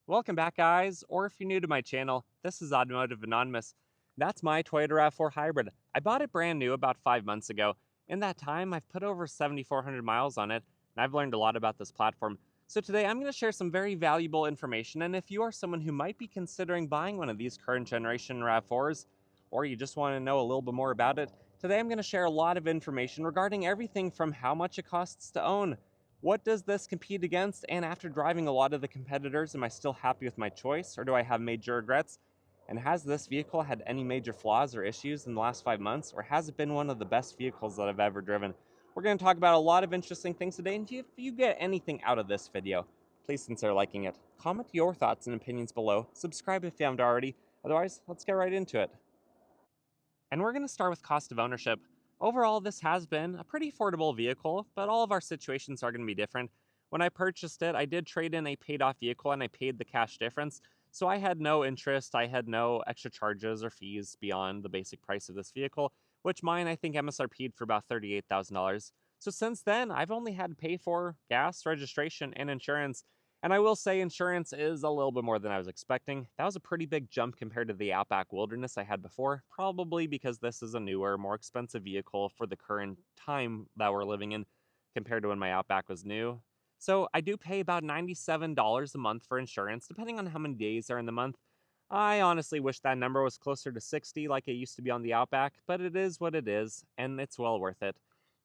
Welcome back, guys, or if you're new to my channel, this is Automotive Anonymous. That's my Toyota RAV4 Hybrid. I bought it brand new about 5 months ago. In that time, I've put over 7,400 miles on it, and I've learned a lot about this platform. So today, I'm going to share some very valuable information, and if you are someone who might be considering buying one of these current generation RAV4s, or you just want to know a little bit more about it, today I'm going to share a lot of information regarding everything from how much it costs to own, what does this compete against? And after driving a lot of the competitors, am I still happy with my choice or do I have major regrets? And has this vehicle had any major flaws or issues in the last 5 months, or has it been one of the best vehicles that I've ever driven? We're going to talk about a lot of interesting things today, and if you get anything out of this video, please consider liking it. Comment your thoughts and opinions below. Subscribe if you haven't already. Otherwise, let's get right into it. And we're going to start with cost of ownership. Overall, this has been a pretty affordable vehicle, but all of our situations are going to be different. When I purchased it, I did trade in a paid off vehicle and I paid the cash difference. So I had no interest, I had no extra charges or fees beyond the basic price of this vehicle, which mine I think MSRP'd for about $38,000. So since then, I've only had to pay for gas, registration, and insurance. And I will say insurance is a little bit more than I was expecting. That was a pretty big jump compared to the Outback Wilderness I had before, probably because this is a newer, more expensive vehicle for the current time that we're living in compared to when my Outback was new. So I do pay about $97 a month for insurance, depending on how many days are in the month. I honestly wish that number was closer to 60 like it used to be on the Outback, but it is what it is, and it's well worth it.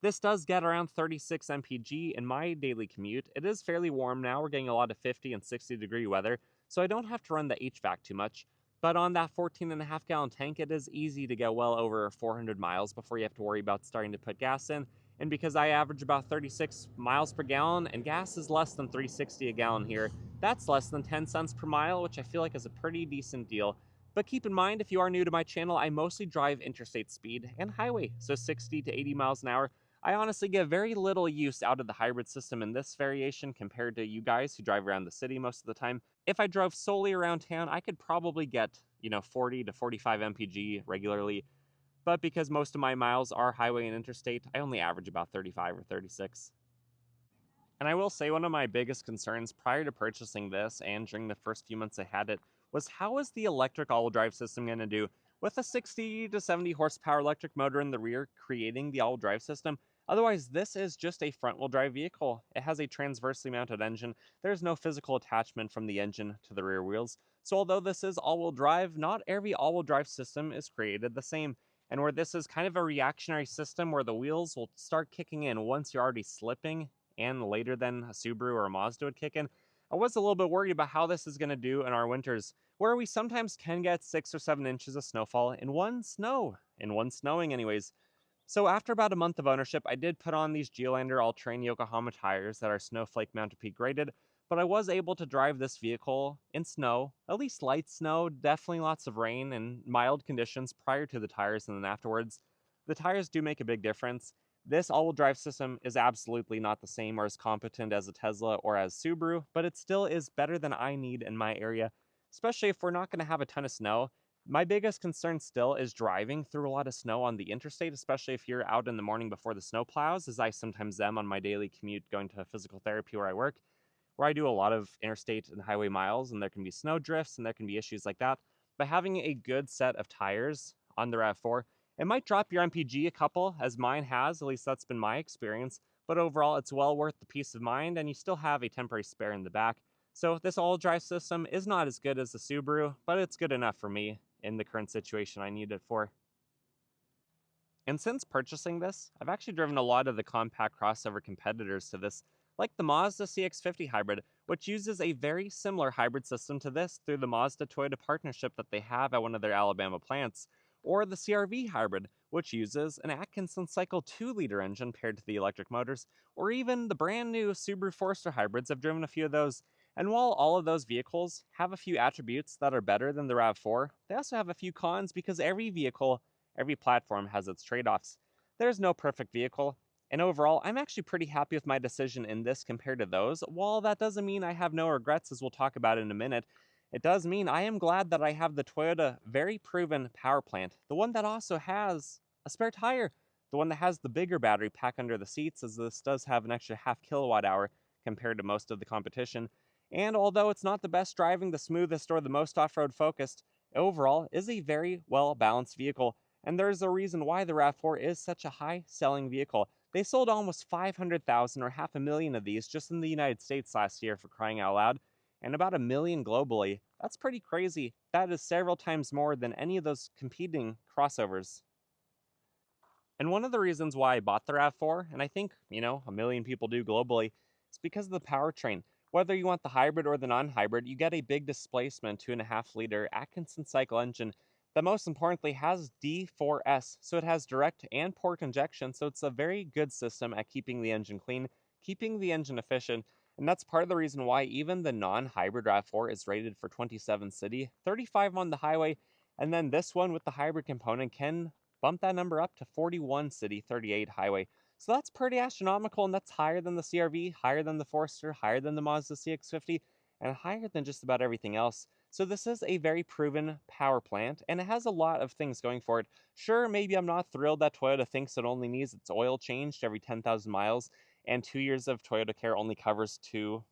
This does get around 36 mpg in my daily commute. It is fairly warm now. We're getting a lot of 50 and 60 degree weather, so I don't have to run the HVAC too much. But on that 14.5 gallon tank, it is easy to go well over 400 miles before you have to worry about starting to put gas in. And because I average about 36 miles per gallon and gas is less than 360 a gallon here, that's less than 10 cents per mile, which I feel like is a pretty decent deal. But keep in mind, if you are new to my channel, I mostly drive interstate speed and highway, so 60 to 80 miles an hour. I honestly get very little use out of the hybrid system in this variation compared to you guys who drive around the city most of the time. If I drove solely around town, I could probably get, 40 to 45 mpg regularly. But because most of my miles are highway and interstate, I only average about 35 or 36. And I will say one of my biggest concerns prior to purchasing this and during the first few months I had it was how is the electric all-wheel drive system going to do? With a 60 to 70 horsepower electric motor in the rear creating the all-wheel drive system, otherwise this is just a front-wheel drive vehicle. It has a transversely mounted engine. There's no physical attachment from the engine to the rear wheels. So although this is all-wheel drive, not every all-wheel drive system is created the same. And where this is kind of a reactionary system where the wheels will start kicking in once you're already slipping and later than a Subaru or a Mazda would kick in, I was a little bit worried about how this is going to do in our winters, where we sometimes can get 6 or 7 inches of snowfall in one snowing anyways. So after about a month of ownership, I did put on these Geolandar all-terrain Yokohama tires that are snowflake mounted peak graded, but I was able to drive this vehicle in snow, at least light snow, definitely lots of rain and mild conditions prior to the tires and then afterwards. The tires do make a big difference. This all-wheel drive system is absolutely not the same or as competent as a Tesla or as Subaru, but it still is better than I need in my area, especially if we're not going to have a ton of snow. My biggest concern still is driving through a lot of snow on the interstate, especially if you're out in the morning before the snow plows, as I sometimes am on my daily commute going to physical therapy where I work, where I do a lot of interstate and highway miles, and there can be snow drifts and there can be issues like that. But having a good set of tires on the RAV4, it might drop your MPG a couple, as mine has, at least that's been my experience, but overall it's well worth the peace of mind, and you still have a temporary spare in the back. So this all drive system is not as good as the Subaru, but it's good enough for me in the current situation I need it for. And since purchasing this, I've actually driven a lot of the compact crossover competitors to this, like the Mazda CX-50 Hybrid, which uses a very similar hybrid system to this through the Mazda-Toyota partnership that they have at one of their Alabama plants, or the CR-V Hybrid, which uses an Atkinson Cycle 2-liter engine paired to the electric motors, or even the brand new Subaru Forester Hybrids. I've driven a few of those, and while all of those vehicles have a few attributes that are better than the RAV4, they also have a few cons because every platform has its trade-offs. There's no perfect vehicle, and overall, I'm actually pretty happy with my decision in this compared to those. While that doesn't mean I have no regrets, as we'll talk about in a minute, it does mean I am glad that I have the Toyota very proven power plant, the one that also has a spare tire, the one that has the bigger battery pack under the seats, as this does have an extra half kilowatt hour compared to most of the competition. And although it's not the best driving, the smoothest, or the most off-road focused, overall is a very well-balanced vehicle. And there's a reason why the RAV4 is such a high-selling vehicle. They sold almost 500,000 or half a million of these just in the United States last year, for crying out loud, and about a million globally. That's pretty crazy. That is several times more than any of those competing crossovers. And one of the reasons why I bought the RAV4, and I think, a million people do globally, is because of the powertrain. Whether you want the hybrid or the non-hybrid, you get a big displacement 2.5-liter Atkinson cycle engine that most importantly has D4S, so it has direct and port injection, so it's a very good system at keeping the engine clean, keeping the engine efficient, and that's part of the reason why even the non-hybrid RAV4 is rated for 27 city, 35 on the highway, and then this one with the hybrid component can bump that number up to 41 city, 38 highway. So that's pretty astronomical, and that's higher than the CRV, higher than the Forester, higher than the Mazda CX-50, and higher than just about everything else. So this is a very proven power plant, and it has a lot of things going for it. Sure, maybe I'm not thrilled that Toyota thinks it only needs its oil changed every 10,000 miles, and 2 years of Toyota Care only covers 2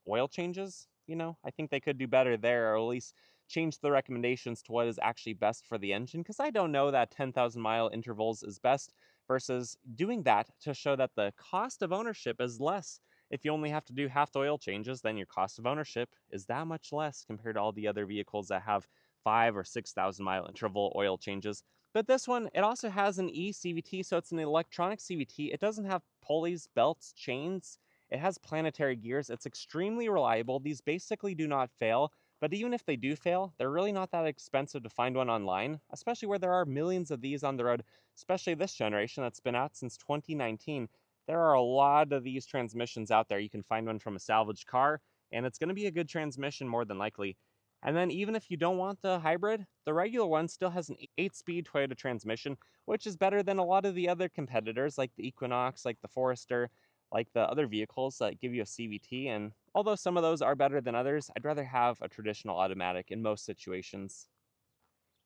oil changes. I think they could do better there, or at least change the recommendations to what is actually best for the engine, because I don't know that 10,000 mile intervals is best versus doing that to show that the cost of ownership is less. If you only have to do half the oil changes, then your cost of ownership is that much less compared to all the other vehicles that have 5 or 6,000 mile interval oil changes. But this one, it also has an eCVT, so it's an electronic CVT. It doesn't have pulleys, belts, chains. It has planetary gears. It's extremely reliable. These basically do not fail. But even if they do fail, they're really not that expensive to find one online, especially where there are millions of these on the road, especially this generation that's been out since 2019. There are a lot of these transmissions out there. You can find one from a salvaged car, and it's going to be a good transmission more than likely. And then even if you don't want the hybrid, the regular one still has an 8-speed Toyota transmission, which is better than a lot of the other competitors like the Equinox, like the Forester, like the other vehicles that give you a CVT. And although some of those are better than others, I'd rather have a traditional automatic in most situations.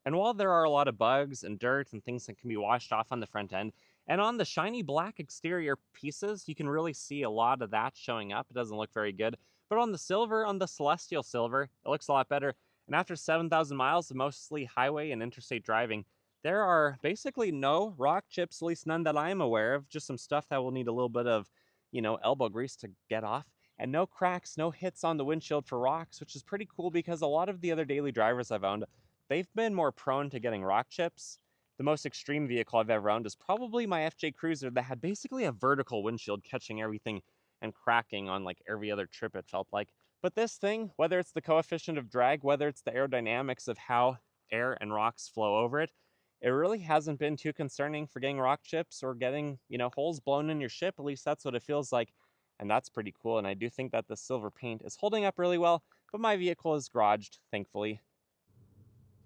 And while there are a lot of bugs and dirt and things that can be washed off on the front end, and on the shiny black exterior pieces, you can really see a lot of that showing up. It doesn't look very good. But on the silver, on the Celestial Silver, it looks a lot better. And after 7,000 miles of mostly highway and interstate driving, there are basically no rock chips, at least none that I'm aware of, just some stuff that will need a little bit of, elbow grease to get off. And no cracks, no hits on the windshield for rocks, which is pretty cool because a lot of the other daily drivers I've owned, they've been more prone to getting rock chips. The most extreme vehicle I've ever owned is probably my FJ Cruiser that had basically a vertical windshield catching everything and cracking on like every other trip, it felt like. But this thing, whether it's the coefficient of drag, whether it's the aerodynamics of how air and rocks flow over it, it really hasn't been too concerning for getting rock chips or getting, holes blown in your ship. At least that's what it feels like. And that's pretty cool. And I do think that the silver paint is holding up really well, but my vehicle is garaged, thankfully.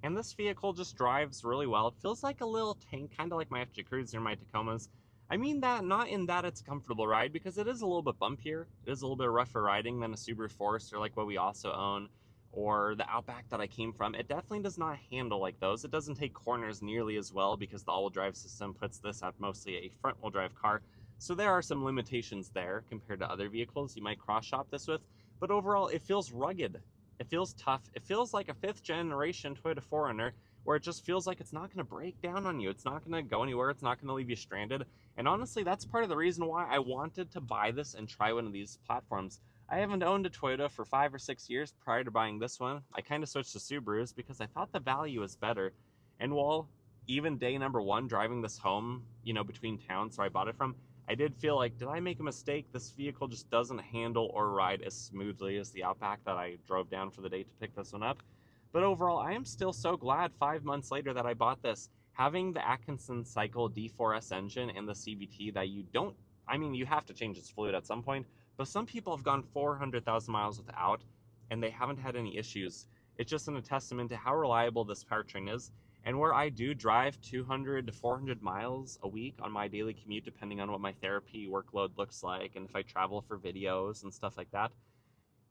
And this vehicle just drives really well. It feels like a little tank, kind of like my FJ Cruiser, my Tacomas. I mean that not in that it's a comfortable ride, because it is a little bit bumpier. It is a little bit rougher riding than a Subaru Forester, like what we also own, or the Outback that I came from. It definitely does not handle like those. It doesn't take corners nearly as well because the all-wheel drive system puts this at mostly a front-wheel drive car. So there are some limitations there compared to other vehicles you might cross-shop this with. But overall, it feels rugged. It feels tough. It feels like a 5th generation Toyota 4Runner, where it just feels like it's not going to break down on you. It's not going to go anywhere. It's not going to leave you stranded. And honestly, that's part of the reason why I wanted to buy this and try one of these platforms. I haven't owned a Toyota for 5 or 6 years prior to buying this one. I kind of switched to Subarus because I thought the value was better. And while even day number 1 driving this home, between towns where I bought it from, I did feel like, did I make a mistake? This vehicle just doesn't handle or ride as smoothly as the Outback that I drove down for the day to pick this one up. But overall, I am still so glad 5 months later that I bought this. Having the Atkinson Cycle D4S engine and the CVT that you have to change its fluid at some point, but some people have gone 400,000 miles without, and they haven't had any issues. It's just a testament to how reliable this powertrain is. And where I do drive 200 to 400 miles a week on my daily commute, depending on what my therapy workload looks like, and if I travel for videos and stuff like that,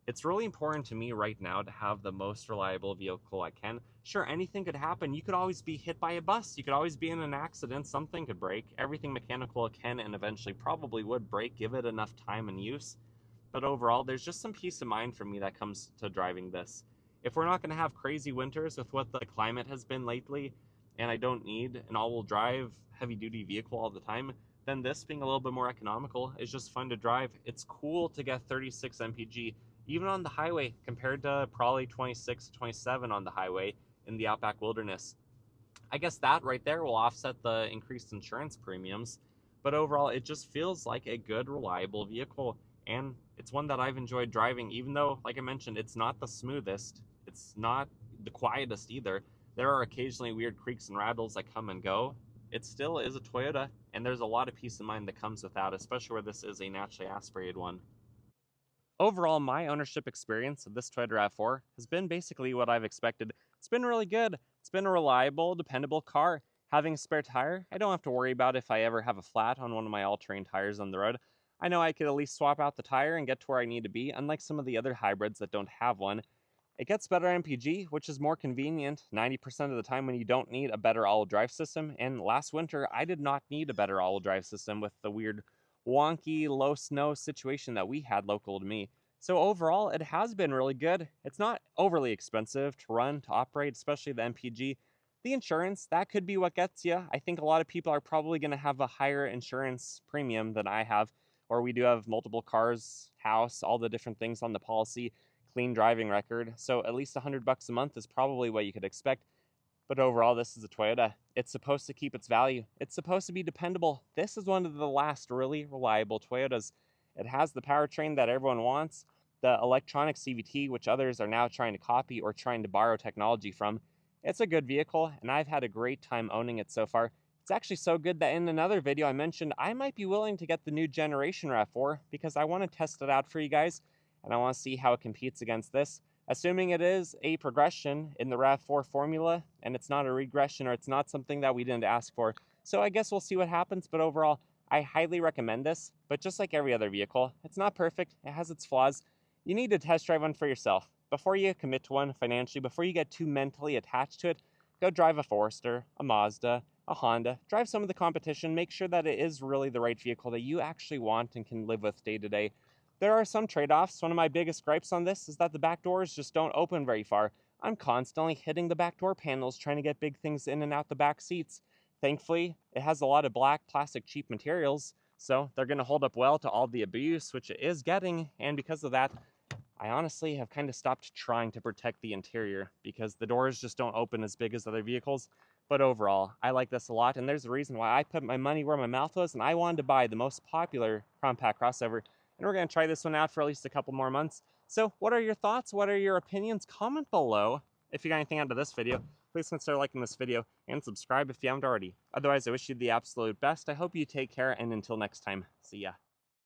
it's really important to me right now to have the most reliable vehicle I can. Sure, anything could happen. You could always be hit by a bus. You could always be in an accident. Something could break. Everything mechanical can and eventually probably would break, give it enough time and use. but overall, there's just some peace of mind for me that comes to driving this. If we're not going to have crazy winters with what the climate has been lately, and I don't need an all-wheel drive heavy-duty vehicle all the time, then this being a little bit more economical is just fun to drive. It's cool to get 36 mpg, even on the highway, compared to probably 26, 27 on the highway in the outback wilderness. I guess that right there will offset the increased insurance premiums, but overall, it just feels like a good, reliable vehicle, and it's one that I've enjoyed driving, even though, like I mentioned, it's not the smoothest, it's not the quietest either. There are occasionally weird creaks and rattles that come and go. It still is a Toyota, and there's a lot of peace of mind that comes with that, especially where this is a naturally aspirated one. Overall, my ownership experience of this Toyota RAV4 has been basically what I've expected. It's been really good. It's been a reliable, dependable car. Having a spare tire, I don't have to worry about if I ever have a flat on one of my all-terrain tires on the road. I know I could at least swap out the tire and get to where I need to be, unlike some of the other hybrids that don't have one. It gets better MPG, which is more convenient 90% of the time when you don't need a better all-wheel drive system. And last winter, I did not need a better all-wheel drive system with the weird wonky low snow situation that we had local to me. So overall, it has been really good. It's not overly expensive to run, to operate, especially the MPG. The insurance, that could be what gets you. I think a lot of people are probably going to have a higher insurance premium than I have, or we do have multiple cars, house, all the different things on the policy, clean driving record. So at least $100 a month is probably what you could expect. But overall, this is a Toyota. It's supposed to keep its value. It's supposed to be dependable. This is one of the last really reliable Toyotas. It has the powertrain that everyone wants, the electronic CVT, which others are now trying to copy or trying to borrow technology from. It's a good vehicle, and I've had a great time owning it so far. It's actually so good that in another video I mentioned I might be willing to get the new generation RAV4 because I want to test it out for you guys, and I want to see how it competes against this. Assuming it is a progression in the RAV4 formula, and it's not a regression or it's not something that we didn't ask for. So I guess we'll see what happens, but overall, I highly recommend this. But just like every other vehicle, it's not perfect, it has its flaws. You need to test drive one for yourself. Before you commit to one financially, before you get too mentally attached to it, go drive a Forester, a Mazda, a Honda, drive some of the competition, make sure that it is really the right vehicle that you actually want and can live with day to day. There are some trade-offs. One of my biggest gripes on this is that the back doors just don't open very far. I'm constantly hitting the back door panels trying to get big things in and out the back seats. Thankfully, it has a lot of black plastic cheap materials, so they're going to hold up well to all the abuse, which it is getting, and because of that, I honestly have kind of stopped trying to protect the interior because the doors just don't open as big as other vehicles. But overall, I like this a lot, and there's a reason why I put my money where my mouth was, and I wanted to buy the most popular compact crossover. And we're going to try this one out for at least a couple more months. So what are your thoughts? What are your opinions? Comment below. If you got anything out of this video, please consider liking this video and subscribe if you haven't already. Otherwise, I wish you the absolute best. I hope you take care, and until next time, see ya.